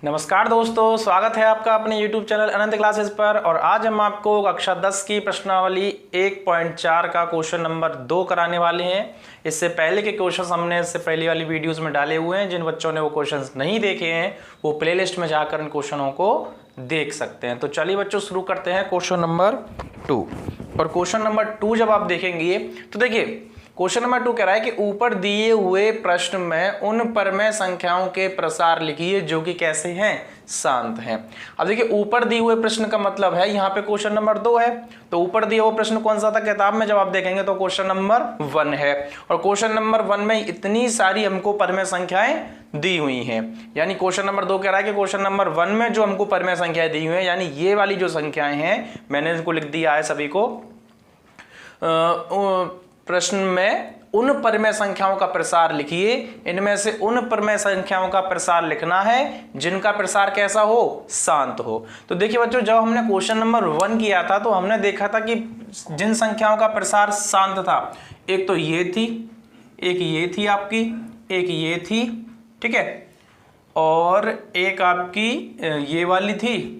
नमस्कार दोस्तों, स्वागत है आपका अपने YouTube चैनल अनंत क्लासेस पर। और आज हम आपको कक्षा 10 की प्रश्नावली 1.4 का क्वेश्चन नंबर 2 कराने वाले हैं। इससे पहले के क्वेश्चंस हमने इससे पहले वाली वीडियोस में डाले हुए हैं। जिन बच्चों ने वो क्वेश्चंस नहीं देखे हैं वो प्लेलिस्ट में जाकर इन क्वेश्चनों को देख सकते हैं। तो चलिए बच्चों, शुरू करते हैं क्वेश्चन नंबर 2। और क्वेश्चन नंबर 2 जब आप देखेंगे तो देखिए, क्वेश्चन नंबर 2 कह रहा है कि ऊपर दिए हुए प्रश्न में उन परमेय संख्याओं के प्रसार लिखिए जो कि कैसे हैं, शांत हैं। अब देखिए, ऊपर दिए हुए प्रश्न का मतलब है यहाँ पे क्वेश्चन नंबर 2 है। तो ऊपर दिया हुआ प्रश्न कौन सा था किताब में, जब आप देखेंगे तो क्वेश्चन नंबर 1 है। और क्वेश्चन नंबर 1 में इतनी सारी हमको परमेय संख्याएं दी हुई हैं। यानी क्वेश्चन नंबर 2 कह रहा है कि क्वेश्चन नंबर 1 में जो हमको परमेय संख्याएं दी हुई हैं, यानी ये वाली जो संख्याएं हैं, मैंने इनको लिख दिया है सभी को। प्रश्न में उन परमेय संख्याओं का प्रसार लिखिए। इनमें से उन परमेय संख्याओं का प्रसार लिखना है जिनका प्रसार कैसा हो, शांत हो। तो देखिए बच्चों, जब हमने क्वेश्चन नंबर 1 किया था तो हमने देखा था कि जिन संख्याओं का प्रसार शांत था, एक तो ये थी, एक ये थी आपकी, एक ये थी, ठीक है, और एक आपकी ये वाली थी,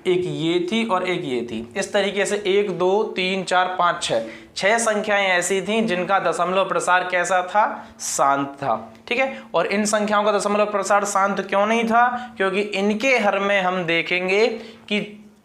एक ये थी और एक ये थी। इस तरीके से 1 2 3 4 5 6 संख्याएं ऐसी थी जिनका दशमलव प्रसार कैसा था, शांत था, ठीक है। और इन संख्याओं का दशमलव प्रसार शांत क्यों नहीं था, क्योंकि इनके हर में हम देखेंगे कि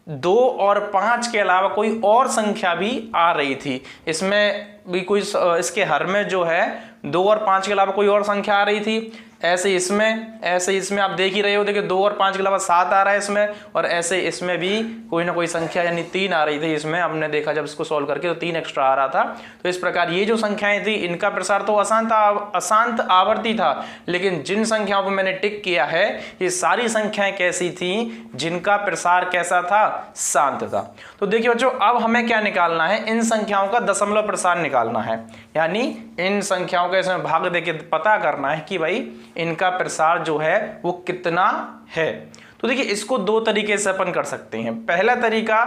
2 और 5 के अलावा कोई और संख्या भी आ रही थी। इसमें भी कोई, इसके हर में जो है 2 और 5 के अलावा कोई और संख्या आ रही थी। ऐसे इसमें आप देख ही रहे हो, देखिए 2 और 5 के अलावा 7 आ रहा है इसमें। और ऐसे इसमें भी कोई ना कोई संख्या यानी 3 आ रही थी इसमें। हमने देखा जब इसको सॉल्व करके तो 3 एक्स्ट्रा आ रहा था। तो इस प्रकार ये जो संख्याएं थी इनका प्रसार तो अशांत आवर्ती था। लेकिन जिन संख्याओं पर मैंने टिक किया है, ये सारी संख्याएं कैसी थी, जिनका प्रसार कैसा था, शांत था। तो देखिए बच्चों, अब हमें क्या निकालना है, इन संख्याओं का दशमलव प्रसार निकालना है। यानी इन संख्याओं का इसमें भाग देके पता करना है कि भाई इनका प्रसार जो है वो कितना है। तो देखिए, इसको 2 तरीके से अपन कर सकते हैं। पहला तरीका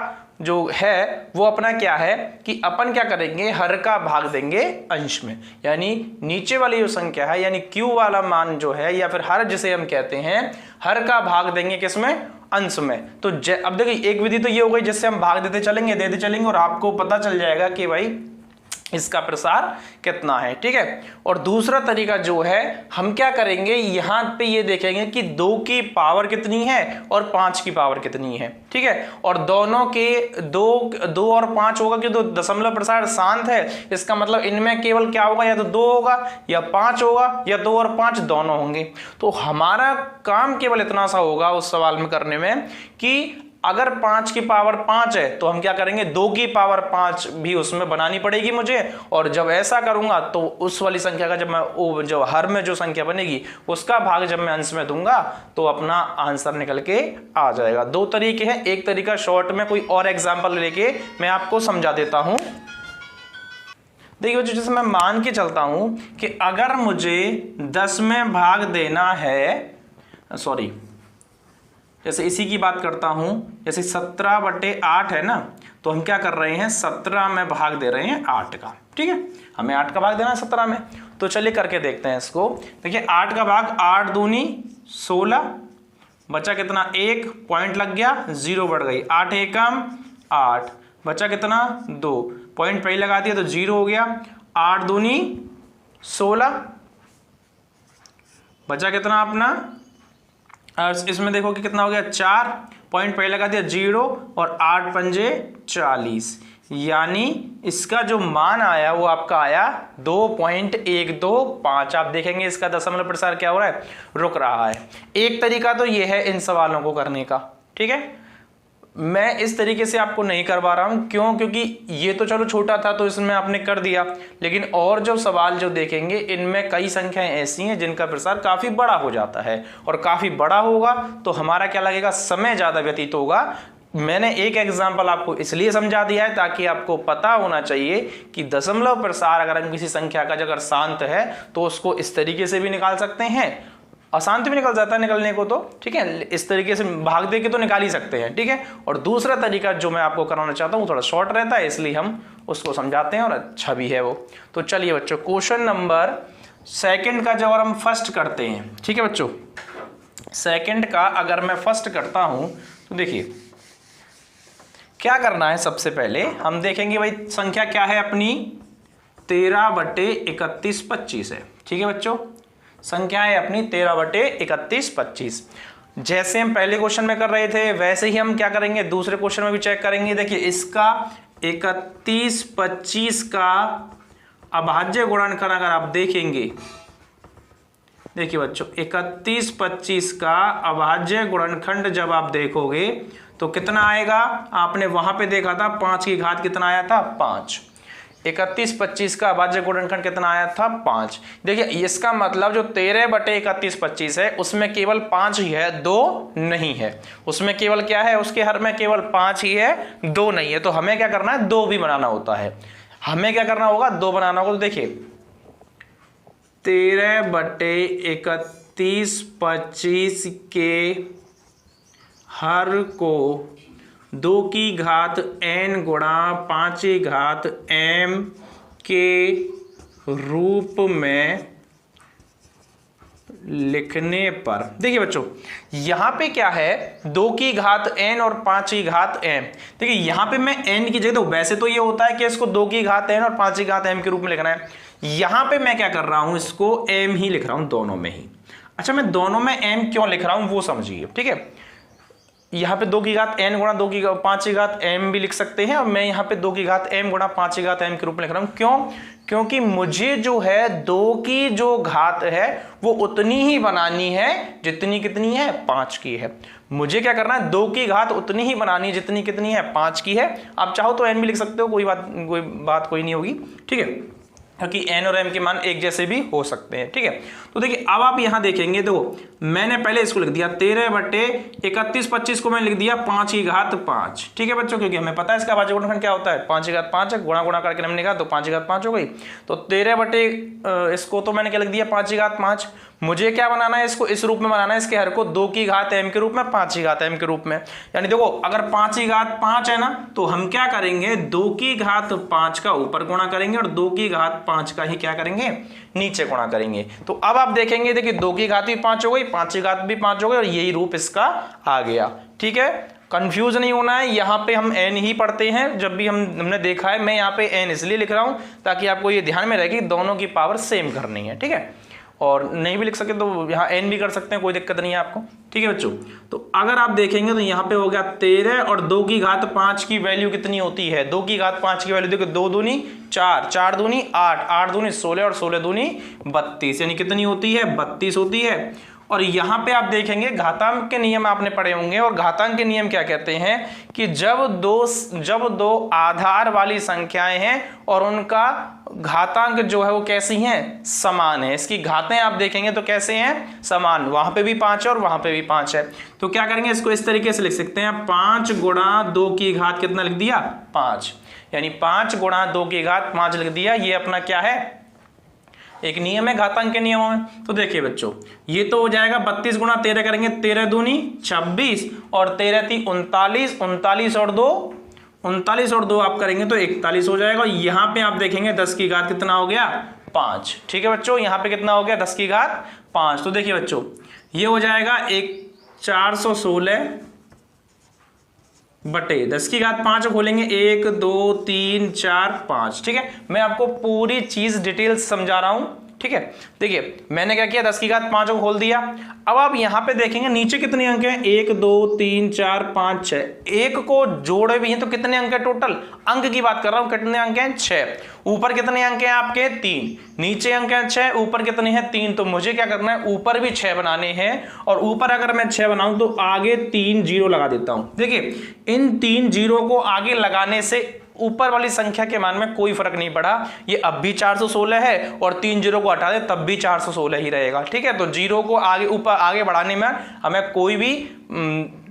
जो है वो अपना क्या है कि अपन क्या करेंगे, हर का भाग देंगे अंश में। यानी नीचे वाली जो संख्या है, यानी Q वाला मान जो है, या फिर हर जिसे हम कहते हैं, हर का भाग देंगे किसमें, अंश में। तो अब देखिए, एक विधि तो ये हो गई जिससे हम भाग देते चलेंगे और आपको पता चल जाएगा कि भाई इसका प्रसार कितना है, ठीक है। और दूसरा तरीका जो है, हम क्या करेंगे, यहां पे ये देखेंगे कि 2 की पावर कितनी है और 5 की पावर कितनी है, ठीक है। और दोनों के 2 और 5 होगा कि 2 दशमलव प्रसार शांत है। इसका मतलब इनमें केवल क्या होगा, या तो 2 होगा या 5 होगा, या 2 और 5 दोनों होंगे। तो हमारा काम केवल इतना सा होगा उस सवाल में करने में कि अगर 5 की पावर 5 है तो हम क्या करेंगे, 2 की पावर 5 भी उसमें बनानी पड़ेगी मुझे। और जब ऐसा करूंगा तो उस वाली संख्या का जब मैं जो हर में जो संख्या बनेगी उसका भाग जब मैं अंश में दूंगा तो अपना आंसर निकल के आ जाएगा। 2 तरीके हैं। एक तरीका शॉर्ट में कोई और एग्जाम्पल लेके मैं आपको समझा देता हूं। देखिए, जैसे मैं मान के चलता हूं कि अगर मुझे 10 में भाग देना है, जैसे इसी की बात करता हूं, जैसे 17/8 है ना, तो हम क्या कर रहे हैं, 17 में भाग दे रहे हैं 8 का, ठीक है। हमें 8 का भाग देना है 17 में। तो चलिए करके देखते हैं इसको। देखिए, 8 का भाग 8 दूनी 16, बचा कितना, 1 पॉइंट लग गया, 0 बढ़ गई, 8 एकम 8, बचा कितना, 2 पॉइंट पहले लगा दिया तो 0 हो गया, 8 दूनी 16, बचा कितना अपना, इसमें देखो कि कितना हो गया, 4 पॉइंट पहले लगा दिया 0, और 8 पंजे 40। यानी इसका जो मान आया वो आपका आया 2.125। आप देखेंगे इसका दशमलव प्रसार क्या हो रहा है, रुक रहा है। एक तरीका तो ये है इन सवालों को करने का, ठीक है। मैं इस तरीके से आपको नहीं करवा रहा हूं, क्यों, क्योंकि ये तो चलो छोटा था तो इसमें आपने कर दिया। लेकिन और जो सवाल जो देखेंगे इनमें कई संख्याएं ऐसी हैं जिनका प्रसार काफी बड़ा हो जाता है। और काफी बड़ा होगा तो हमारा क्या लगेगा, समय ज्यादा व्यतीत होगा। मैंने एक एग्जाम्पल आपको इसलिए समझा दिया है ताकि आपको पता होना चाहिए कि दशमलव प्रसार अगर हम किसी संख्या का अगर शांत है तो उसको इस तरीके से भी निकाल सकते हैं, अशांत भी निकल जाता है निकलने को, तो ठीक है, इस तरीके से भाग दे के तो निकाल ही सकते हैं, ठीक है। और दूसरा तरीका जो मैं आपको कराना चाहता हूँ थोड़ा शॉर्ट रहता है, इसलिए हम उसको समझाते हैं और अच्छा भी है वो। तो चलिए बच्चों, क्वेश्चन नंबर 2 का जब हम फर्स्ट करते हैं, ठीक है बच्चों, सेकंड का अगर मैं फर्स्ट करता हूं तो देखिए क्या करना है। सबसे पहले हम देखेंगे भाई संख्या क्या है अपनी 13/31 है। ठीक है बच्चों, संख्या है अपनी 13/31। जैसे हम पहले क्वेश्चन में कर रहे थे वैसे ही हम क्या करेंगे दूसरे क्वेश्चन में भी चेक करेंगे। देखिए इसका 31/25 का अभाज्य गुणनखंड अगर आप देखेंगे, देखिए बच्चों 31/25 का अभाज्य गुणनखंड जब आप देखोगे तो कितना आएगा। आपने वहां पे देखा था 5 की घात कितना आया था 5। 31/25 का अभाज्य गुणनखंड कितना आया था 5। देखिए इसका मतलब जो 13/31/25 है उसमें केवल 5 ही है, 2 नहीं है। उसमें केवल क्या है, उसके हर में केवल 5 ही है, 2 नहीं है। तो हमें क्या करना है 2 भी बनाना होता है। हमें क्या करना होगा 2 बनाना होगा। तो देखिए 13/31/25 के हर को 2 की घात n गुणा 5 की घात m के रूप में लिखने पर, देखिए बच्चों यहां पे क्या है 2 की घात n और 5 की घात m। देखिए यहां पे मैं n की जगह, तो वैसे तो ये होता है कि इसको 2 की घात n और 5 की घात m के रूप में लिखना है। यहां पे मैं क्या कर रहा हूं, इसको m ही लिख रहा हूं दोनों में ही। अच्छा मैं दोनों में m क्यों लिख रहा हूं वो समझिए। ठीक है, यहाँ पे 2 की घात n गुणा 5 की घात m भी लिख सकते हैं, और मैं यहाँ पे 2 की घात m गुणा 5 की घात m के रूप में लिख रहा हूँ। क्यों? क्योंकि मुझे जो है 2 की जो घात है वो उतनी ही बनानी है जितनी कितनी है 5 की है। मुझे क्या करना है 2 की घात उतनी ही बनानी है जितनी कितनी है 5 की है। आप चाहो तो n भी लिख सकते हो, कोई बात नहीं होगी। ठीक है, क्योंकि n और m के मान एक जैसे भी हो सकते हैं। ठीक है, तो देखिए अब आप यहां देखेंगे तो मैंने पहले इसको लिख दिया 13/31/25 को मैंने लिख दिया 5 की घात 5। ठीक है बच्चों, क्योंकि हमें पता है इसका अभाज्य गुणनखंड क्या होता है 5 की घात 5 है। गुणा करके हमने कहा तो 5 की घात 5 हो गई। तो 13 इसको तो मैंने क्या लिख दिया 5 की घात 5। मुझे क्या बनाना है, इसको इस रूप में बनाना है, इसके हर को 2 की घात m के रूप में 5 की घात m के रूप में। यानी देखो अगर 5 की घात 5 है ना तो हम क्या करेंगे 2 की घात 5 का ऊपर गुणा करेंगे और 2 की घात 5 का ही क्या करेंगे नीचे गुणा करेंगे। तो अब आप देखेंगे देखिए 2 की घात भी 5 हो गई, 5 की घात भी 5 हो गई, और यही रूप इसका आ गया। ठीक है, कंफ्यूज नहीं होना है। यहाँ पे हम n ही पढ़ते हैं जब भी हमने देखा है। मैं यहाँ पे n इसलिए लिख रहा हूँ ताकि आपको ये ध्यान में रहे कि दोनों की पावर सेम करनी है। ठीक है, और नहीं भी लिख सके तो यहाँ n भी कर सकते हैं, कोई दिक्कत नहीं है आपको। ठीक है बच्चों, तो अगर आप देखेंगे तो यहाँ पे हो गया 13 और 2 की घात 5 की वैल्यू कितनी होती है 2 की घात 5 की वैल्यू देखो 2 दूनी 4, 4 दूनी 8, 8 दूनी 16 और 16 दूनी 32, यानी कितनी होती है 32 होती है। और यहाँ पे आप देखेंगे घातांक के नियम आपने पढ़े होंगे, और घातांक के नियम क्या कहते हैं कि जब दो आधार वाली संख्याएं हैं और उनका घातांक जो है वो कैसी हैं समान है। इसकी घातें आप देखेंगे तो कैसे हैं समान, वहां पे भी 5 है और वहां पे भी 5 है। तो क्या करेंगे इसको इस तरीके से लिख सकते हैं 5 गुणा 2 की घात कितना लिख दिया 5, यानी 5 गुणा 2 की घात 5 लिख दिया। ये अपना क्या है एक नियम है घातांक के नियमों में। तो देखिए बच्चों ये तो हो जाएगा 32 गुणा 13 करेंगे 13 दूनी 26 और 13 ती 39, 39 और 2 आप करेंगे तो 41 हो जाएगा। यहाँ पे आप देखेंगे 10 की घात कितना हो गया 5। ठीक है बच्चों, यहाँ पे कितना हो गया 10 की घात 5। तो देखिए बच्चों ये हो जाएगा 416 बटे 10 की घात 5 खोलेंगे 1 2 3 4 5। ठीक है, मैं आपको पूरी चीज डिटेल्स समझा रहा हूं। ठीक है, देखिए मैंने क्या किया 10 की घात 5 को खोल दिया। अब आप यहां पे देखेंगे नीचे कितने अंक हैं 1 2 3 4 5 6, एक को जोड़े भी हैं तो कितने अंक है टोटल, अंक की बात कर रहा हूं, कितने अंक हैं 6। ऊपर कितने अंक हैं आपके 3, नीचे अंक हैं 6, ऊपर कितने हैं 3। तो मुझे क्या करना है ऊपर भी 6 बनाने हैं, और ऊपर अगर मैं 6 बनाऊं तो आगे 3 जीरो लगा देता हूं। देखिए इन 3 जीरो को आगे लगाने से ऊपर वाली संख्या के मान में कोई फर्क नहीं पड़ा, ये अब भी 416 है और 3 जीरो को हटा दे तब भी 416 ही रहेगा। ठीक है, तो जीरो को आगे बढ़ाने में हमें कोई भी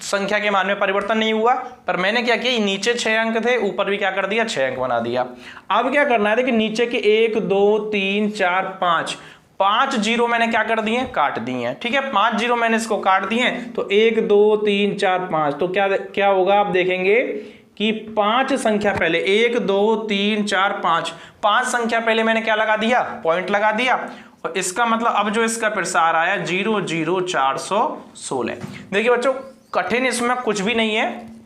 संख्या के मान में परिवर्तन नहीं हुआ। पर मैंने क्या किया नीचे 6 अंक थे, ऊपर भी क्या कर दिया 6 अंक बना दिया। अब क्या करना है देखिए नीचे के 1 2 3 4 5 जीरो मैंने क्या कर दिए काट दिए हैं। ठीक है, 5 जीरो मैंने इसको काट दिए तो 1 2 3 4 5, तो क्या होगा आप देखेंगे कि 5 संख्या पहले 1 2 3 4 5 संख्या पहले मैंने क्या लगा दिया, पॉइंट लगा दिया। और इसका मतलब अब जो इसका प्रसार आया 0 0 416। देखिए बच्चों कठिन इसमें कुछ भी नहीं है,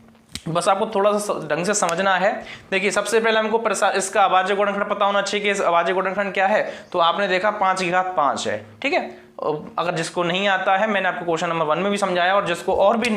बस आपको थोड़ा सा ढंग से समझना है। देखिए सबसे पहले हमको प्रसार इसका अभाज्य गुणनखंड पता होना चाहिए कि इस अभाज्य गुणनखंड क्या है। तो आपने देखा 5 की घात 5 है, ठीक है। अगर जिसको नहीं आता है मैंने आपको क्वेश्चन नंबर 1 में भी समझाया, और जिसको और भी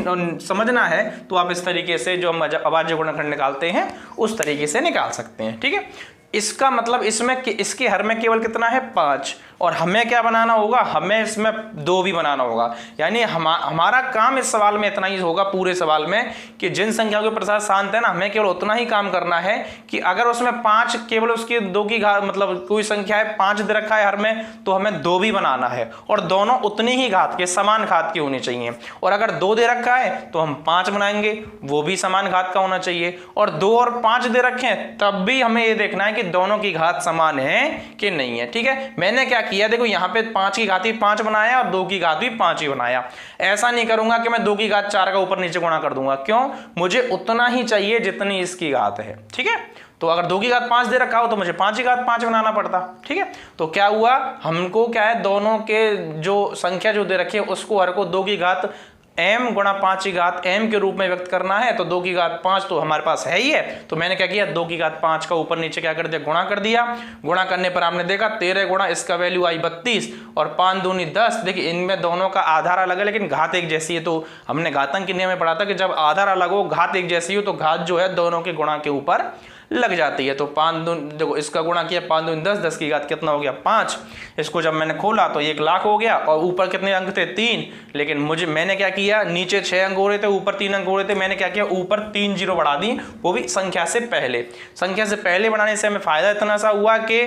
समझना है तो आप इस तरीके से जो हम अभाज्य गुणनखंड निकालते हैं उस तरीके से निकाल सकते हैं, ठीक है। इसका मतलब इसमें इसके हर में केवल कितना है 5, और हमें क्या बनाना होगा, हमें इसमें 2 भी बनाना होगा। यानी हमारा काम इस सवाल में इतना ही होगा, पूरे सवाल में, कि जिन संख्याओं के प्रसार शांत है ना, हमें केवल उतना ही काम करना है कि अगर उसमें 5 केवल उसकी 2 की घात मतलब कोई संख्या है 5 दे रखा है हर में, तो हमें 2 भी बनाना है, और दोनों उतनी ही घात के समान घात के होने चाहिए। और अगर 2 दे रखा है तो हम 5 बनाएंगे, वो भी समान घात का होना चाहिए। और 2 और 5 दे रखे हैं तब भी हमें ये देखना है कि दोनों की घात समान है कि नहीं है, ठीक है। मैंने क्या किया, देखो यहाँ पे 5 की घात भी 5 बनाया और 2 की घात भी 5 ही बनाया। ऐसा नहीं करूंगा कि मैं 2 की घात 4 का ऊपर नीचे गुणा कर दूंगा, क्यों, मुझे उतना ही चाहिए जितनी इसकी घात है, ठीक है। तो अगर 2 की घात 5 दे रखा हो तो मुझे 5 की घात 5 बनाना पड़ता, ठीक है। तो क्या हुआ, हमको क्या है, दोनों के जो संख्या जो दे रखी है उसको हर को 2 की घात m गुणा 5 की घात m के रूप में व्यक्त करना है। तो 2 की घात 5 तो हमारे पास है ही है, तो मैंने क्या किया, 2 की घात 5 का ऊपर नीचे क्या कर दिया, गुणा कर दिया। गुणा करने पर आपने देखा 13 गुणा इसका वैल्यू आई 32 और 5 दूनी 10। देखिए इनमें दोनों का आधार अलग है लेकिन घात एक जैसी है। तो हमने घातांक के नियम में पढ़ा था कि जब आधार अलग हो घात एक जैसी हो तो घात जो है दोनों के गुणा के ऊपर लग जाती है। तो 5 दून देखो इसका गुणा किया 5 दूनी 10, 10 की घात कितना हो गया 5। इसको जब मैंने खोला तो 1 लाख हो गया, और ऊपर कितने अंक थे 3। लेकिन मैंने क्या किया, नीचे 6 अंक हो रहे थे ऊपर 3 अंक हो रहे थे, मैंने क्या किया ऊपर 3 जीरो बढ़ा दी, वो भी संख्या से पहले। संख्या से पहले बढ़ाने से हमें फायदा इतना सा हुआ कि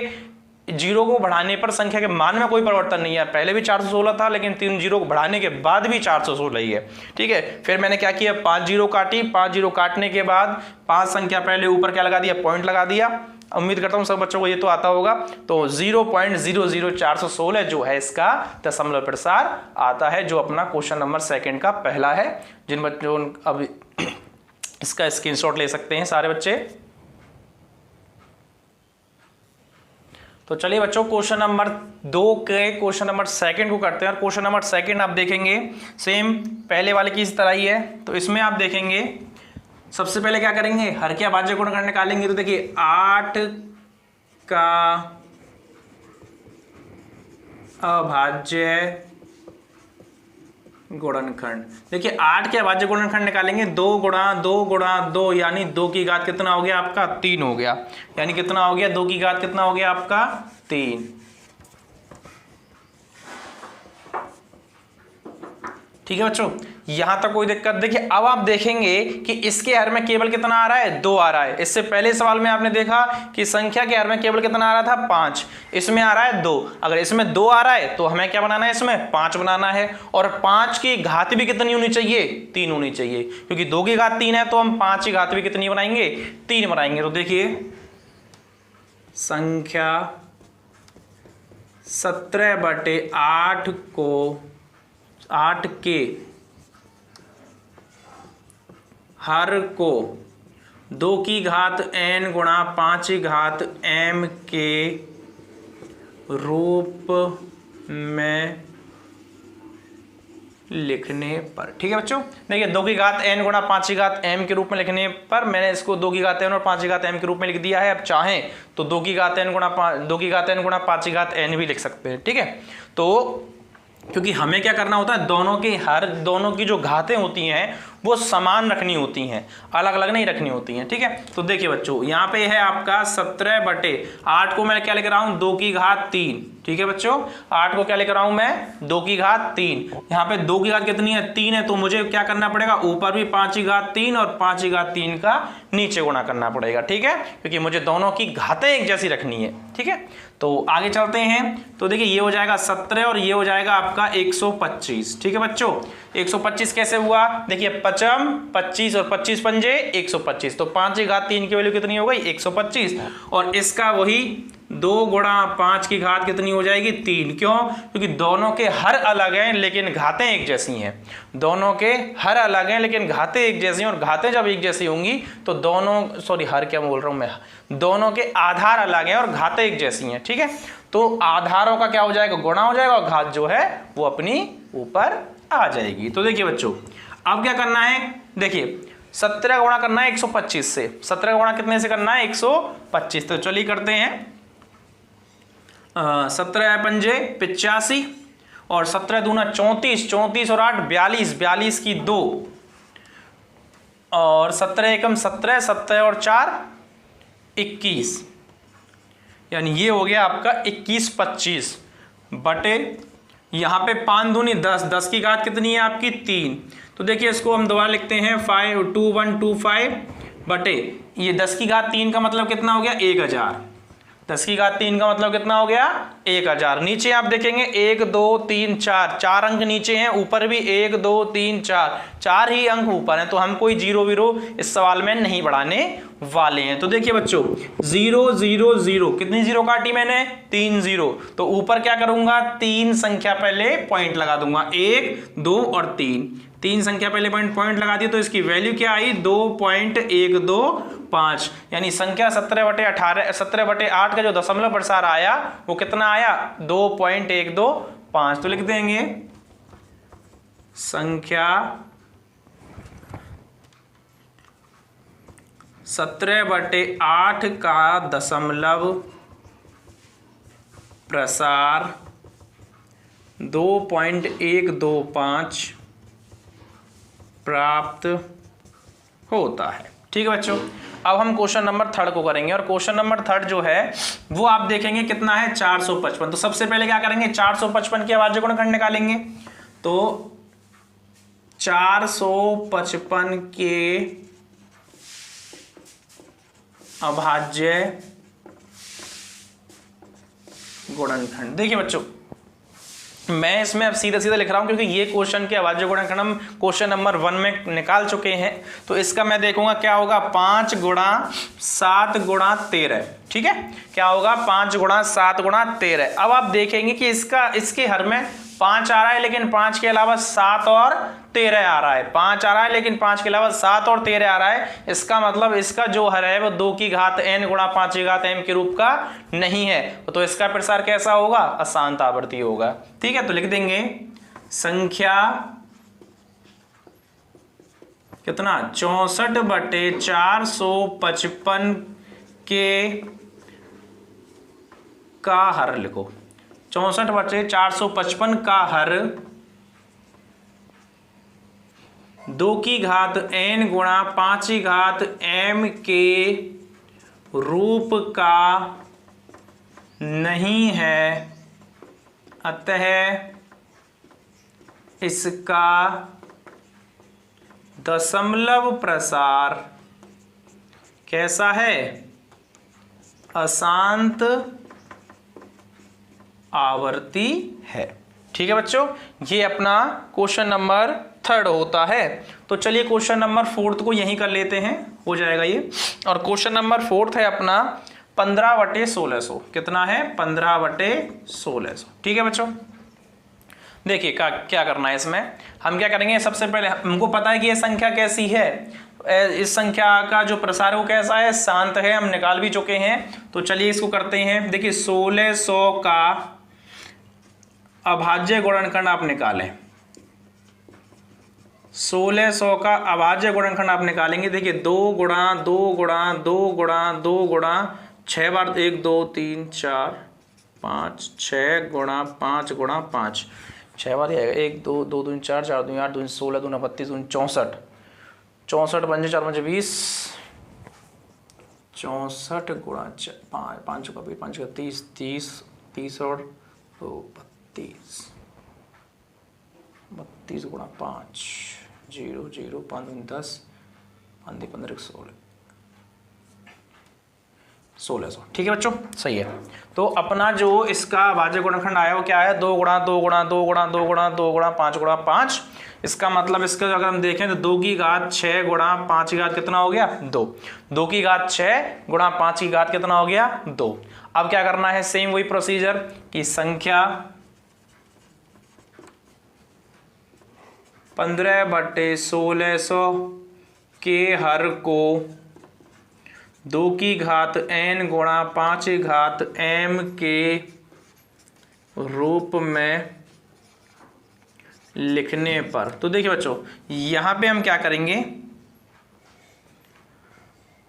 जीरो को बढ़ाने पर संख्या के मान में कोई परिवर्तन नहीं है। पहले भी 416 था लेकिन 3 जीरो को बढ़ाने के बाद भी 416 ही है, ठीक है। फिर मैंने क्या किया 5 जीरो काटी, 5 जीरो काटने के बाद 5 संख्या पहले ऊपर क्या लगा दिया, पॉइंट लगा दिया। उम्मीद करता हूं सब बच्चों को ये तो आता होगा। तो 0.00416 जो है इसका दशमलव प्रसार आता है, जो अपना क्वेश्चन नंबर 2 का पहला है। जिन बच्चों अब इसका स्क्रीनशॉट ले सकते हैं सारे बच्चे। तो चलिए बच्चों क्वेश्चन नंबर 2 के क्वेश्चन नंबर 2 को करते हैं। और क्वेश्चन नंबर 2 आप देखेंगे सेम पहले वाले की इस तरह ही है। तो इसमें आप देखेंगे सबसे पहले क्या करेंगे, हर के अभाज्य गुणनखंड निकालेंगे। तो देखिए 8 का अभाज्य गुणनखंड, देखिए 8 के अभाज्य गुणनखंड निकालेंगे 2 गुणा 2 गुणा 2 यानी 2 की घात कितना हो गया आपका 3 हो गया। यानी कितना हो गया, 2 की घात कितना हो गया आपका 3, ठीक है बच्चों। यहां तक कोई दिक्कत। देखिए अब आप देखेंगे कि इसके हर में केवल कितना आ रहा है 2 आ रहा है। इससे पहले सवाल में आपने देखा कि संख्या के हर में केवल कितना आ रहा था 5, इसमें आ रहा है 2। अगर इसमें 2 आ रहा है तो हमें क्या बनाना है, इसमें 5 बनाना है। और 5 की घात भी कितनी होनी चाहिए, 3 होनी चाहिए, क्योंकि 2 की घात 3 है तो हम 5 की घात भी कितनी बनाएंगे, 3 बनाएंगे। तो देखिए संख्या 17/8 को 8 के हर को 2 की घात n गुणा 5 की घात m के रूप में लिखने पर, ठीक है बच्चों। देखिए 2 की घात n गुणा 5 की घात m के रूप में लिखने पर मैंने इसको 2 की घात n और 5 की घात m के रूप में लिख दिया है। अब चाहें तो 2 की घात n गुणा 5 की घात n भी लिख सकते हैं, ठीक है। तो क्योंकि हमें क्या करना होता है, दोनों की जो घातें होती हैं वो समान रखनी होती हैं, अलग अलग नहीं रखनी होती हैं, ठीक है। तो देखिए बच्चों यहाँ पे है आपका 17/8 को मैं क्या लिख रहा हूँ 2 की घात 3, ठीक है बच्चों। 8 को क्या लिख रहा हूं मैं 2 की घात 3। यहाँ पे 2 की घात कितनी है 3 है, तो मुझे क्या करना पड़ेगा ऊपर भी 5 की घात 3 और 5 की घात 3 का नीचे गुणा करना पड़ेगा, ठीक है, क्योंकि मुझे दोनों की घातें एक जैसी रखनी है, ठीक है। तो आगे चलते हैं। तो देखिए ये हो जाएगा 17 और ये हो जाएगा आपका 125, ठीक है बच्चों। 125 कैसे हुआ, देखिए 25 और 25 पंजे 125, तो 5 की घात 3 की वैल्यू कितनी हो गई 125। और इसका वही 2 गुणा 5 की घात कितनी हो जाएगी 3। क्यों? क्योंकि दोनों के हर अलग हैं लेकिन घातें एक जैसी हैं। दोनों के हर अलग हैं लेकिन घातें एक जैसी हैं, और घातें जब एक जैसी होंगी तो दोनों, सॉरी हर क्या बोल रहा हूं मैं, दोनों के आधार अलग हैं और घातें एक जैसी हैं। ठीक है, तो आधारों का क्या हो जाएगा, गुणा हो जाएगा, और घात जो है वो अपनी ऊपर आ जाएगी। तो देखिए बच्चों, अब क्या करना है, देखिए 17 गुणा करना है 125 से। 17 गुणा कितने से करना है 125। तो चलिए करते हैं। 17 पंजे 85 और 17 दूना 34, 34 और 8 42, 42 की 2 और 17 एकम 17, 17 और 4 21, यानी ये हो गया आपका 21 25 बटे, यहाँ पे 5 दूनी 10, 10 की घात कितनी है आपकी 3। तो देखिए इसको हम दोबारा लिखते हैं 52125 बटे, ये 10 की घात 3 का मतलब कितना हो गया 1000। 10 की घात 3 का मतलब कितना हो गया 1000। नीचे आप देखेंगे 1 2 3 4, 4 अंक नीचे हैं, ऊपर भी 1 2 3 4, 4 ही अंक ऊपर हैं। तो हम कोई जीरो वीरो इस सवाल में नहीं बढ़ाने वाले हैं। तो देखिए बच्चों 0 0 0, कितनी जीरो काटी मैंने 3 0। तो ऊपर क्या करूंगा 3 संख्या पहले पॉइंट लगा दूंगा, 1 2 और 3 संख्या पहले पॉइंट लगा दी। तो इसकी वैल्यू क्या आई 2.125, यानी संख्या 17/8 का जो दशमलव प्रसार आया वो कितना आया 2.125। तो लिख देंगे संख्या 17/8 का दशमलव प्रसार 2.125 प्राप्त होता है। ठीक है बच्चों, अब हम क्वेश्चन नंबर 3 को करेंगे, और क्वेश्चन नंबर 3 जो है वो आप देखेंगे कितना है 455। तो सबसे पहले क्या करेंगे 455 की अभाज्य गुणनखंड निकालेंगे। तो 455 के अभाज्य गुणनखंड, देखिए बच्चों मैं इसमें अब सीधा सीधा लिख रहा हूं क्योंकि ये क्वेश्चन के अभाज्य गुणनखंड हम क्वेश्चन नंबर 1 में निकाल चुके हैं। तो इसका मैं देखूंगा क्या होगा 5 गुणा 7 गुणा 13। ठीक है, क्या होगा 5 गुणा 7 गुणा 13। अब आप देखेंगे कि इसके हर में 5 आ रहा है, लेकिन 5 के अलावा 7 और 13 आ रहा है। 5 आ रहा है लेकिन 5 के अलावा 7 और 13 आ रहा है। इसका मतलब इसका जो हर है वो 2 की घात n गुणा 5 की घात m के रूप का नहीं है। तो इसका प्रसार कैसा होगा अशांत आवर्ती होगा। ठीक है, तो लिख देंगे संख्या कितना 64/455 के का हर लिखो। 64/455 का हर 2 की घात n गुणा 5 की घात m के रूप का नहीं है, अतः इसका दशमलव प्रसार कैसा है अशांत आवर्ती है। ठीक है बच्चों, ये अपना क्वेश्चन नंबर 3 होता है। तो चलिए क्वेश्चन नंबर 4 को यहीं कर लेते हैं, हो जाएगा ये। और क्वेश्चन नंबर 4 है अपना 15/1600। कितना है 15/1600। ठीक है बच्चों, देखिए क्या करना है इसमें। हम क्या करेंगे, सबसे पहले हमको पता है कि ये संख्या कैसी है, इस संख्या का जो प्रसार वो कैसा है शांत है, हम निकाल भी चुके हैं। तो चलिए इसको करते हैं। देखिए 1600 का अभाज्य गुणनखंड आप निकालें। 1600 का अभाज्य गुणनखंड आप निकालेंगे। देखिए 2 गुणा 2 गुणा 2 गुणा 2 गुणा 6 बार 1 2 3 4 5 6 गुणा 5 गुणा 5 6 बार 1 2 2 2 4 4 2 8 2 16 2 32 64 64 पंजे 4 पंजे 20 64 गुणा 5 का 5 का 30 30 30 और 32 32 गुणा 5 0 0 5 10 5 15 16 1600। ठीक है बच्चों, सही है। तो अपना जो इसका अभाज्य गुणनखंड आया वो क्या है 2 गुणा 2 गुणा 2 गुणा 2 गुणा 2 गुणा 5 गुणा 5। इसका मतलब इसका अगर हम देखें तो 2 की घात 6 गुणा 5 की घात कितना हो गया 2। 2 की घात 6 गुणा 5 की घात कितना हो गया 2। अब क्या करना है, सेम वही प्रोसीजर कि संख्या 15/1600 के हर को 2 की घात n गुणा 5 की घात m के रूप में लिखने पर। तो देखिए बच्चों, यहां पे हम क्या करेंगे,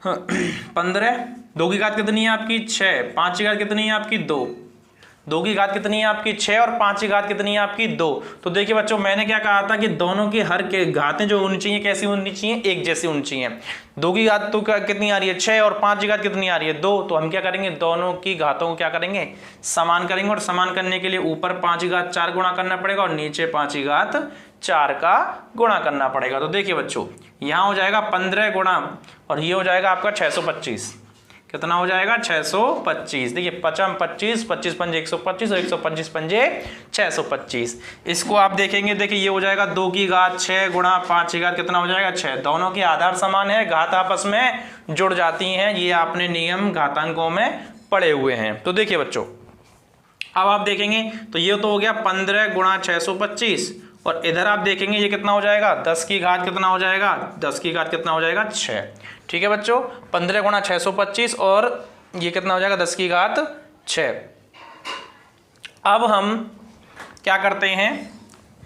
15, 2 की घात कितनी है आपकी 6, 5 की घात कितनी है आपकी 2, 2 की घात कितनी है आपकी 6 और 5 की घात कितनी है आपकी 2। तो देखिए बच्चों, मैंने क्या कहा था कि दोनों की हर के घातें जो होनी चाहिए कैसी होनी चाहिए, एक जैसी होनी चाहिए। 2 की घात तो कितनी आ रही है 6 और 5 की घात कितनी आ रही है 2। तो हम क्या करेंगे, दोनों की घातों को क्या करेंगे, समान करेंगे। और समान करने के लिए ऊपर 5 की घात 4 गुणा करना पड़ेगा और नीचे 5 की घात 4 का गुणा करना पड़ेगा। तो देखिए बच्चों, यहाँ हो जाएगा 15 गुणा और ये हो जाएगा आपका 625। कितना हो जाएगा 625। देखिए 5 25, 25 पंजे 125 और 125 पंजे 625। इसको आप देखेंगे, देखिए ये हो जाएगा 2 की घात 6 गुणा 5 की घात कितना हो जाएगा 6। दोनों के आधार समान है, घात आपस में जुड़ जाती हैं, ये आपने नियम घातांकों में पढ़े हुए हैं। तो देखिए बच्चों, अब आप देखेंगे तो ये तो हो गया 15 गुणा 625 और इधर आप देखेंगे ये कितना हो जाएगा 10 की घात कितना हो जाएगा, 10 की घात कितना हो जाएगा 6। ठीक है बच्चों, 15 गुणा 625 और ये कितना हो जाएगा 10 की घात 6। अब हम क्या करते हैं,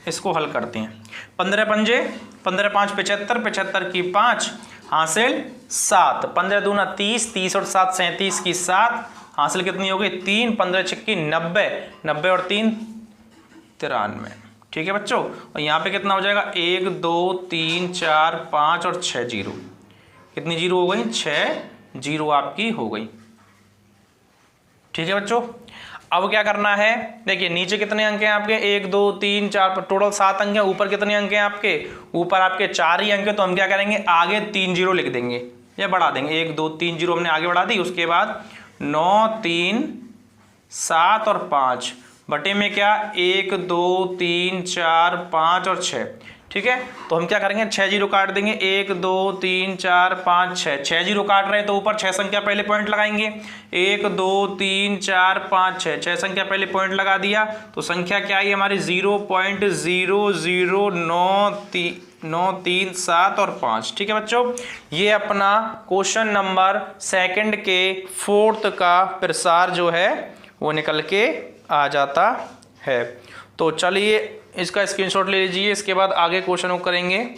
इसको हल करते हैं। 15 पंजे 15 5 75, 75 की 5 हासिल 7, 15 दूना 30, 30 और 7 37 की 7 हासिल कितनी हो गई 3, 15 छक्की 90, 90 और 3 93। ठीक है बच्चों, और यहाँ पे कितना हो जाएगा 1 2 3 4 5 और 6 जीरो। कितनी जीरो हो गई 6 जीरो आपकी हो गई। ठीक है बच्चों, अब क्या करना है, देखिए नीचे कितने अंक हैं आपके 1 2 3 4, टोटल 7 अंक हैं। ऊपर कितने अंक हैं आपके, ऊपर आपके 4 ही अंक हैं। तो हम क्या करेंगे, आगे 3 जीरो लिख देंगे या बढ़ा देंगे। 1 2 3 जीरो हमने आगे बढ़ा दी। उसके बाद 9 3 7 और 5 बटे में क्या 1 2 3 4 5 और 6। ठीक है, तो हम क्या करेंगे 6 जीरो काट देंगे। 1 2 3 4 5 6, 6 जीरो काट रहे हैं तो ऊपर 6 संख्या पहले पॉइंट लगाएंगे। 1 2 3 4 5 6, 6 संख्या पहले पॉइंट लगा दिया तो संख्या क्या आई हमारी 0.00937 और 5। ठीक है बच्चों, ये अपना क्वेश्चन नंबर 2 के 4th का प्रसार जो है वो निकल के आ जाता है। तो चलिए इसका स्क्रीनशॉट ले लीजिए, इसके बाद आगे क्वेश्चन को करेंगे।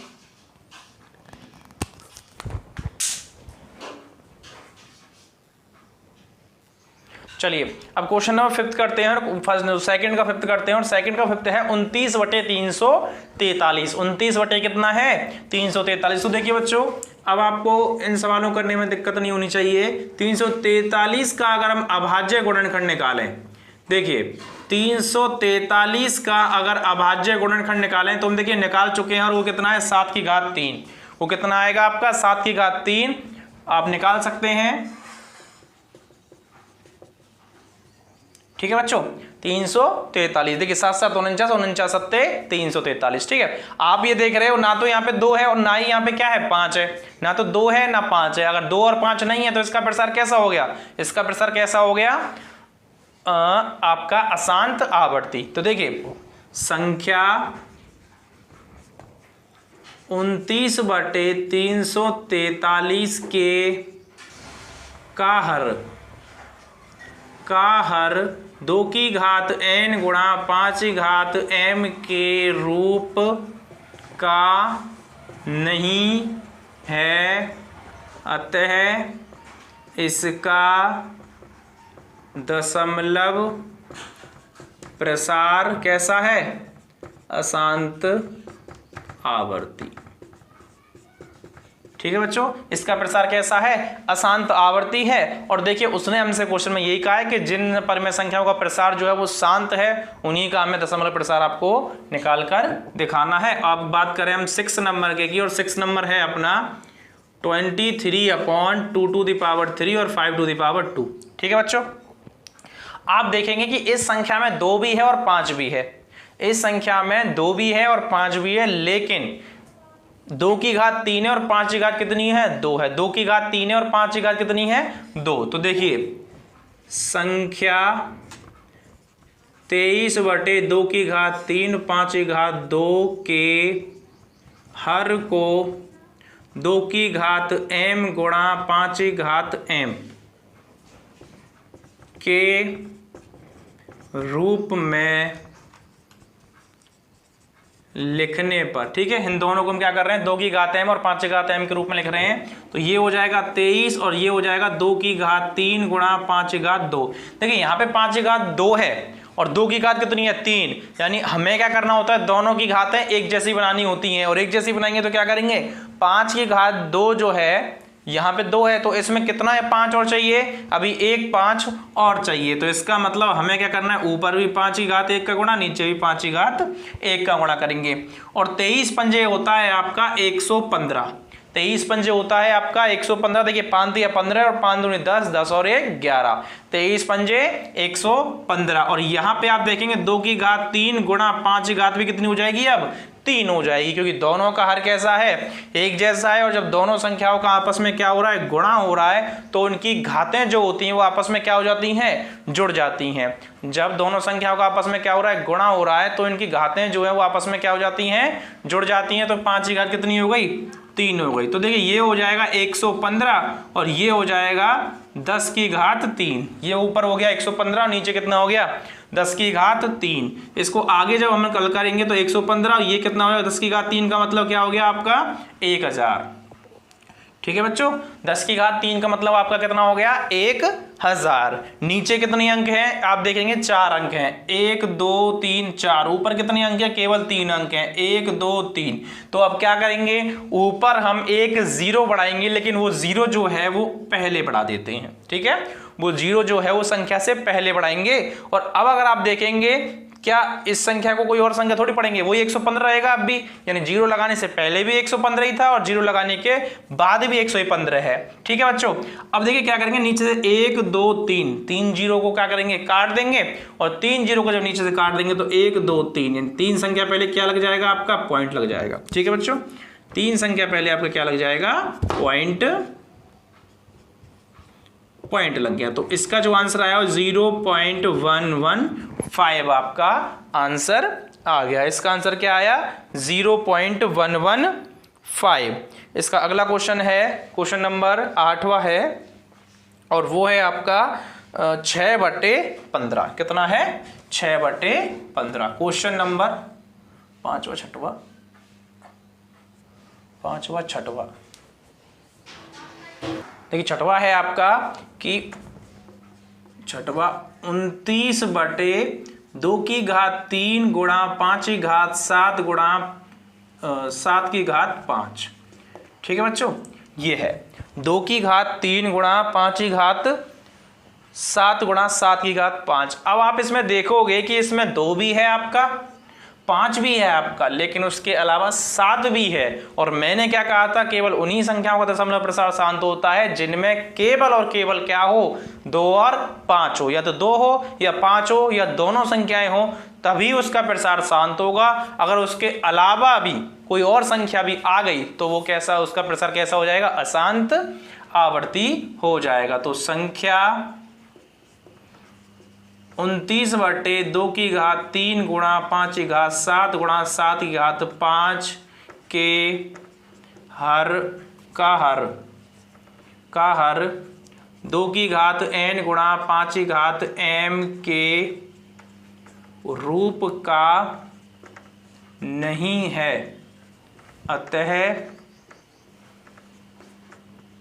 चलिए अब क्वेश्चन नंबर 5th करते हैं और फर्स्ट सेकंड का 5th करते हैं। और सेकंड का 5th है 29/343। 29 बटे कितना है 343। तो देखिए बच्चों, अब आपको इन सवालों करने में दिक्कत नहीं होनी चाहिए। 343 का अगर हम अभाज्य गुणनखंड निकालें, देखिए 343 का अगर अभाज्य गुणनखंड निकालें तो हम देखिए निकाल चुके हैं और वो कितना है 7 की घात 3। वो कितना आएगा आपका 7 की घात 3 आप निकाल सकते हैं। ठीक है बच्चों, 343 देखिए 7 7 49 49 7 343। ठीक है, आप ये देख रहे हो ना तो यहाँ पे 2 है और ना ही यहाँ पे क्या है 5 है, ना तो 2 है ना 5 है। अगर 2 और 5 नहीं है तो इसका प्रसार कैसा हो गया, इसका प्रसार कैसा हो गया आपका अशांत आवर्ती। तो देखिए संख्या 29/343 के का हर 2 की घात n गुणा 5 की घात m के रूप का नहीं है, अतः इसका दशमलव प्रसार कैसा है अशांत आवर्ती। ठीक है बच्चों, इसका प्रसार कैसा है अशांत आवर्ती है। और देखिए उसने हमसे क्वेश्चन में यही कहा है कि जिन परिमेय संख्याओं का प्रसार जो है वो शांत है उन्हीं का हमें दशमलव प्रसार आपको निकाल कर दिखाना है। अब बात करें हम 6 नंबर की, और 6 नंबर है अपना 23/2⁵ और 5⁵2। ठीक है बच्चों, आप देखेंगे कि इस संख्या में 2 भी है और 5 भी है। इस संख्या में 2 भी है और 5 भी है, लेकिन 2 की घात 3 है और 5 की घात कितनी है 2 है। 2 की घात 3 है और 5 की घात कितनी है 2। तो देखिए संख्या 23/2 5/2 के हर को 2m गुणा 5m के रूप में लिखने पर, ठीक है, इन दोनों को हम क्या कर रहे हैं 2m और 5m के रूप में लिख रहे हैं। तो ये हो जाएगा 23 और ये हो जाएगा 2³ गुणा 5/2। देखिए यहाँ पे 5/2 है और 2 की घात कितनी है 3, यानी हमें क्या करना होता है दोनों की घातें एक जैसी बनानी होती हैं, और एक जैसी बनाएंगे तो क्या करेंगे 5² जो है यहाँ पे 2 है, तो इसमें कितना है 5 और चाहिए, अभी 5 और चाहिए। तो इसका मतलब हमें क्या करना है ऊपर भी 5⁻1 का गुणा, नीचे भी 5⁻1 का गुणा करेंगे। और 23 पंजे होता है आपका 115, 23 पंजे होता है आपका 115। देखिए 5 × 15 और 5 दूनी 10, 10 और 1 11, 23 पंजे 115। और यहाँ पे आप देखेंगे 2³ गुणा 5 भी कितनी हो जाएगी, अब 3 हो जाएगी, क्योंकि दोनों का हर कैसा है एक जैसा है। और जब दोनों संख्याओं का आपस में क्या हो रहा है गुणा हो रहा है, तो उनकी घातें जो होती हैं वो आपस में क्या हो जाती हैं जुड़ जाती हैं। जब दोनों संख्याओं का आपस में क्या हो रहा है गुणा हो रहा है, तो इनकी घातें जो है वो आपस में क्या हो जाती हैं जुड़ जाती हैं। तो 5 की घात कितनी हो गई 3 हो गई। तो देखिए ये हो जाएगा 115 और ये हो जाएगा 10 की घात 3। ये ऊपर हो गया 115, नीचे कितना हो गया 10 की घात 3। इसको आगे जब हम कल करेंगे तो 115 और ये कितना हो जाएगा 10 की घात 3 का मतलब क्या हो गया आपका 1000। ठीक है बच्चों, 10 की घात 3 का मतलब आपका कितना हो गया 1000। नीचे कितने अंक हैं आप देखेंगे 4 अंक हैं, 1 2 3 4। ऊपर कितने अंक हैं केवल 3 अंक हैं, 1 2 3। तो अब क्या करेंगे ऊपर हम एक 0 बढ़ाएंगे, लेकिन वो 0 जो है वो पहले बढ़ा देते हैं। ठीक है, वो 0 जो है वो संख्या से पहले बढ़ाएंगे। और अब अगर आप देखेंगे क्या इस संख्या को कोई और संख्या थोड़ी पढ़ेंगे, वही 115 रहेगा अब भी, यानी 0 लगाने से पहले भी 115 ही था और 0 लगाने के बाद भी 115 है। ठीक है बच्चों, अब देखिए क्या करेंगे नीचे से 1 2 3, 3 0 को क्या करेंगे काट देंगे, और 3 0 को जब नीचे से काट देंगे तो 1 2 3, यानी 3 संख्या पहले क्या लग जाएगा आपका पॉइंट लग जाएगा। ठीक है बच्चों, 3 संख्या पहले आपका क्या लग जाएगा पॉइंट लग गया। तो इसका जो आंसर आया 0.115 आपका आंसर आ गया। इसका आंसर क्या आया 0.115। इसका अगला क्वेश्चन है क्वेश्चन नंबर 8वां है, और वो है आपका 6/15। कितना है 6/15। क्वेश्चन नंबर 5वां 6वां। देखिए 6वां है आपका कि 29/2 की घात 3 गुणा 5 की घात 7 गुणा 7 की घात 5। ठीक है बच्चों, ये है 2 की घात 3 गुणा 5 की घात 7 गुणा 7 की घात 5। अब आप इसमें देखोगे कि इसमें 2 भी है आपका, 5 भी है आपका, लेकिन उसके अलावा 7 भी है। और मैंने क्या कहा था केवल उन्हीं संख्याओं का दशमलव प्रसार शांत होता है जिनमें केवल और केवल क्या हो 2 और 5 हो, या तो 2 हो या 5 हो या दोनों संख्याएं हो, तभी उसका प्रसार शांत होगा। अगर उसके अलावा भी कोई और संख्या भी आ गई तो वो कैसा उसका प्रसार कैसा हो जाएगा अशांत आवर्ती हो जाएगा। तो संख्या 29/2 की घात 3 गुणा 5 की घात 7 गुणा 7 की घात 5 के हर का हर 2 की घात n गुणा 5 की घात m के रूप का नहीं है, अतः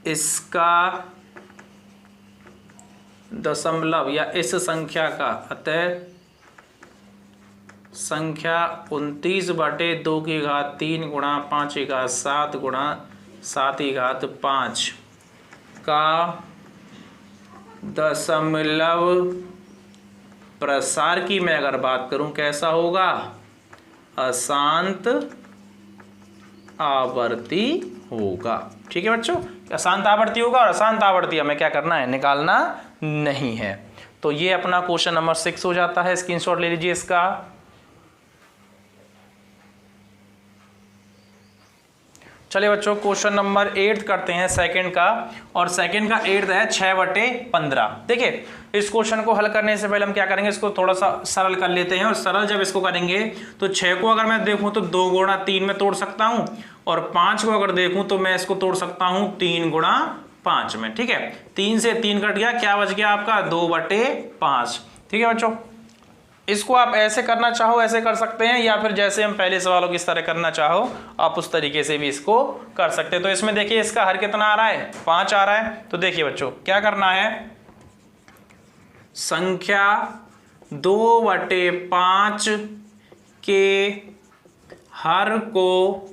इसका दशमलव या इस संख्या का, अतः संख्या 29/2 की घात 3 गुणा 5 की घात 7 गुणा 7 की घात 5 का दशमलव प्रसार की मैं अगर बात करूं कैसा होगा अशांत आवर्ती होगा। ठीक है बच्चों, अशांत आवर्ती होगा, और अशांत आवर्ती हमें क्या करना है निकालना नहीं है। तो ये अपना क्वेश्चन नंबर 6 हो जाता है। स्क्रीनशॉट ले लीजिए इसका। चलिए बच्चों क्वेश्चन नंबर 8 करते हैं सेकंड का, और सेकंड का 8 है 6/15। देखिए इस क्वेश्चन को हल करने से पहले हम क्या करेंगे, इसको थोड़ा सा सरल कर लेते हैं। और सरल जब इसको करेंगे तो 6 को अगर मैं देखूं तो 2 गुणा 3 में तोड़ सकता हूं, और 5 को अगर देखूं तो मैं इसको तोड़ सकता हूं 3 गुणा 5 में। ठीक है, 3 से 3 कट गया, क्या बच गया आपका 2/5। ठीक है बच्चों, इसको आप ऐसे करना चाहो ऐसे कर सकते हैं, या फिर जैसे हम पहले सवालों की तरह करना चाहो आप उस तरीके से भी इसको कर सकते हैं। तो इसमें देखिए इसका हर कितना आ रहा है, 5 आ रहा है। तो देखिए बच्चों क्या करना है, संख्या 2/5 के हर को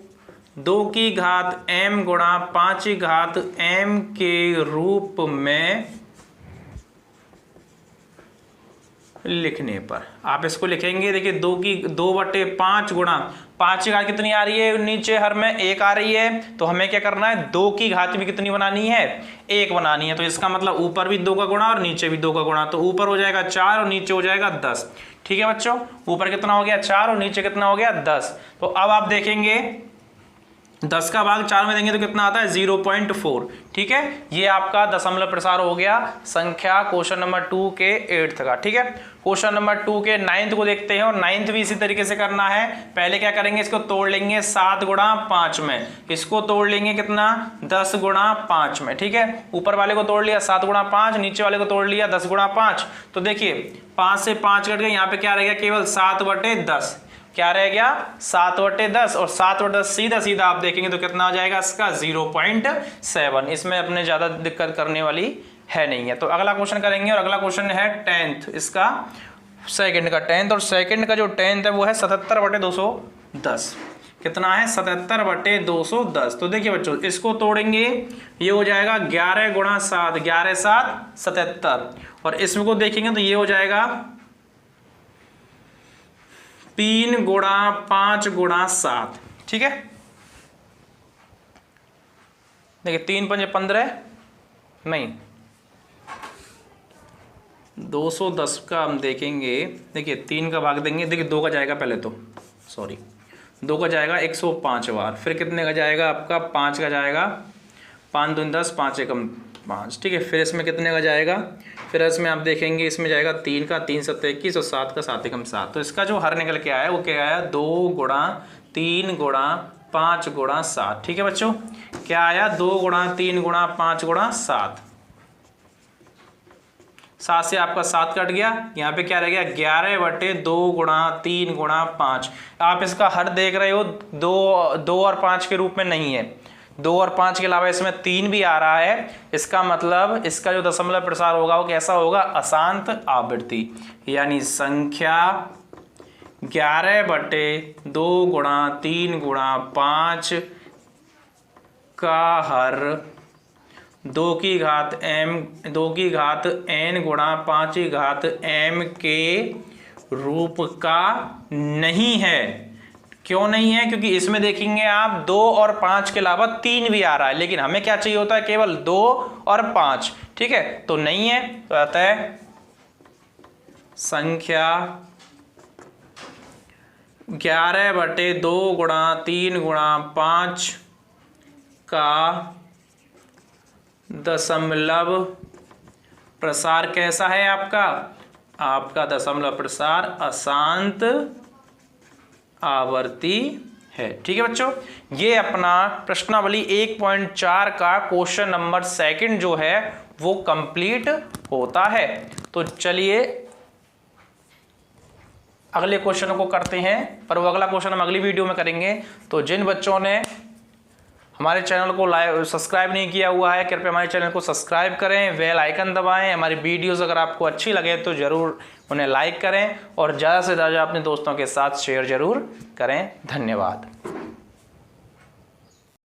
2 की घात m गुणा 5 की घात m के रूप में लिखने पर आप इसको लिखेंगे। देखिए 2/5 गुणा 5 की घात कितनी आ रही है, नीचे हर में 1 आ रही है, तो हमें क्या करना है 2 की घात भी कितनी बनानी है, 1 बनानी है। तो इसका मतलब ऊपर भी 2 का गुणा और नीचे भी 2 का गुणा, तो ऊपर हो जाएगा 4 और नीचे हो जाएगा 10। ठीक है बच्चों, ऊपर कितना हो गया 4 और नीचे कितना हो गया 10। तो अब आप देखेंगे 10 का भाग 4 में देंगे तो कितना आता है 0.4। ठीक है, ये आपका दशमलव प्रसार हो गया संख्या क्वेश्चन नंबर 2 के 8th का। ठीक है, क्वेश्चन नंबर 2 के 9th को देखते हैं, और 9th भी इसी तरीके से करना है। पहले क्या करेंगे, इसको तोड़ लेंगे 7 गुणा 5 में, इसको तोड़ लेंगे कितना 10 गुणा 5 में। ठीक है, ऊपर वाले को तोड़ लिया 7 गुणा 5, नीचे वाले को तोड़ लिया 10 गुणा 5। तो देखिए 5 से 5 कट गए, यहाँ पे क्या रह गया केवल 7/10। क्या रह गया 7/10, और 7/10 सीधा सीधा आप देखेंगे तो कितना आ जाएगा इसका 0.7। इसमें अपने ज्यादा दिक्कत करने वाली है नहीं है। तो अगला क्वेश्चन करेंगे, और अगला क्वेश्चन है 10th, इसका सेकंड का 10th, और सेकंड का जो 10th है वो है 77/210। कितना है 77/210। तो देखिए बच्चों इसको तोड़ेंगे, ये हो जाएगा 11 गुणा 7, 11 7 77, और इसमें को देखेंगे तो ये हो जाएगा 3 गुणा 5 गुणा 7। ठीक है, देखिए 3 5 15 नहीं 210 का हम देखेंगे। देखिए 3 का भाग देंगे, देखिए 2 का जाएगा पहले तो, सॉरी 2 का जाएगा 105 बार, फिर कितने का जाएगा आपका 5 का जाएगा, 5 दूनी 10, 5 एकम 5। ठीक है, फिर इसमें कितने का जाएगा, फिर इसमें आप देखेंगे इसमें जाएगा 3 का, 3 7 21, और 7 का 7 एकम 7। तो इसका जो हर निकल के आया वो क्या आया 2 गुणा 3 गुणा 5 गुणा 7। ठीक है बच्चों, क्या आया 2 गुणा 3 गुणा 5 गुणा 7। 7 से आपका 7 कट गया, यहाँ पे क्या रह गया 11/2 गुणा 3 गुणा 5। आप इसका हर देख रहे हो 2 और 5 के रूप में नहीं है, 2 और 5 के अलावा इसमें 3 भी आ रहा है। इसका मतलब इसका जो दशमलव प्रसार होगा वो कैसा होगा, अशांत आवृत्ति, यानी संख्या 11/2 गुणा 3 गुणा 5 का हर 2 की घात n गुणा 5 की घात m के रूप का नहीं है। क्यों नहीं है, क्योंकि इसमें देखेंगे आप 2 और 5 के अलावा 3 भी आ रहा है, लेकिन हमें क्या चाहिए होता है केवल 2 और 5। ठीक है, तो नहीं है, तो अतः संख्या 11/2 गुणा 3 गुणा 5 का दशमलव प्रसार कैसा है आपका दशमलव प्रसार अशांत आवर्ती है। ठीक है बच्चों, ये अपना प्रश्नावली 1.4 का क्वेश्चन नंबर 2 जो है वो कंप्लीट होता है। तो चलिए अगले क्वेश्चन को करते हैं, पर वो अगला क्वेश्चन हम अगली वीडियो में करेंगे। तो जिन बच्चों ने हमारे चैनल को सब्सक्राइब नहीं किया हुआ है कृपया हमारे चैनल को सब्सक्राइब करें, बेल आइकन दबाएं। हमारी वीडियोस अगर आपको अच्छी लगे तो ज़रूर उन्हें लाइक करें, और ज़्यादा से ज़्यादा अपने दोस्तों के साथ शेयर ज़रूर करें। धन्यवाद।